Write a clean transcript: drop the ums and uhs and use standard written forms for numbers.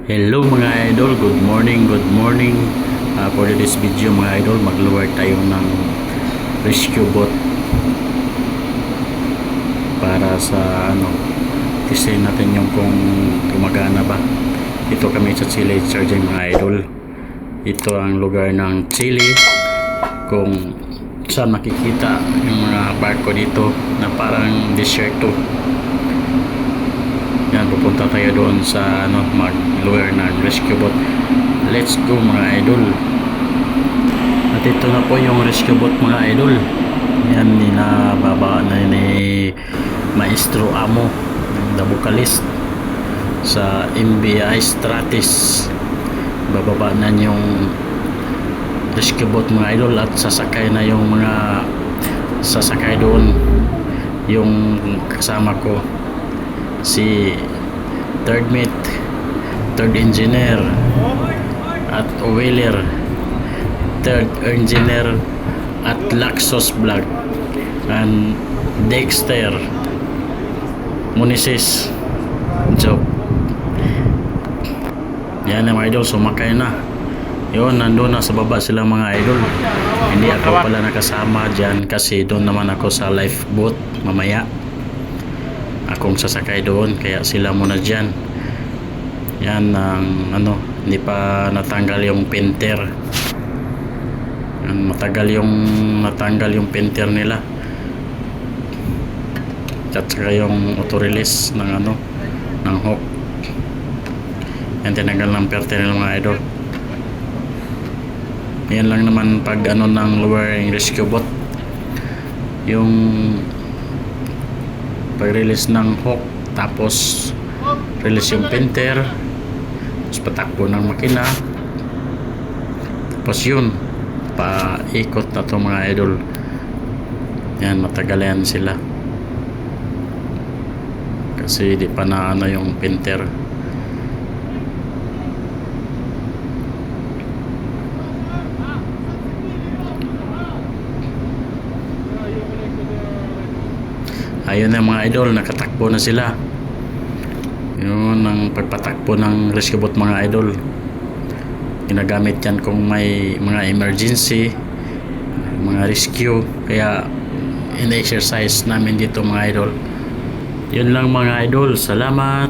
Hello mga idol, good morning, good morning. For this video mga idol, magluwag tayo ng rescue boat para sa tisin natin yung kung gumagana ba. Ito kami sa Chile Charging mga idol. Ito ang lugar ng Chile kung saan makikita yung mga barko dito na parang desierto. Yan, pupunta tayo doon sa mag-lure ng rescue boat. Let's go mga idol. At ito na po yung rescue boat mga idol. Yan, ninababa na ni Maestro Amo, the vocalist sa MBI Stratis. Bababa na yung rescue boat mga idol at sasakay na yung mga sasakay doon. Yung kasama ko, si third mate, third engineer at wheeler, third engineer at Laxos Vlog, and Dexter Munisis joke. Yan na mga idol, sumakay na. Yun, nandun na sa baba sila mga idol. Hindi ako pala nakasama dyan kasi doon naman ako sa lifeboat mamaya. Akong sasakay doon, kaya sila muna dyan. Yan ang hindi pa natanggal yung pinter. Matagal yung natanggal yung pinter nila. At saka yung auto release ng ng hook. Yan, tinanggal ng pinter nila mga idol. Yan lang naman pag ng lowering rescue boat. Yung pag-release ng hook, tapos release yung pinter, tapos patakbo ng makina, tapos yun, paikot na to mga idol. Yan, matagal yan sila kasi di pa na yung pinter. Ayun na mga idol, nakatakbo na sila. Yun ang pagpatakbo ng rescue boat mga idol. Ginagamit yan kung may mga emergency, mga rescue. Kaya in-exercise namin dito mga idol. Yun lang mga idol, salamat.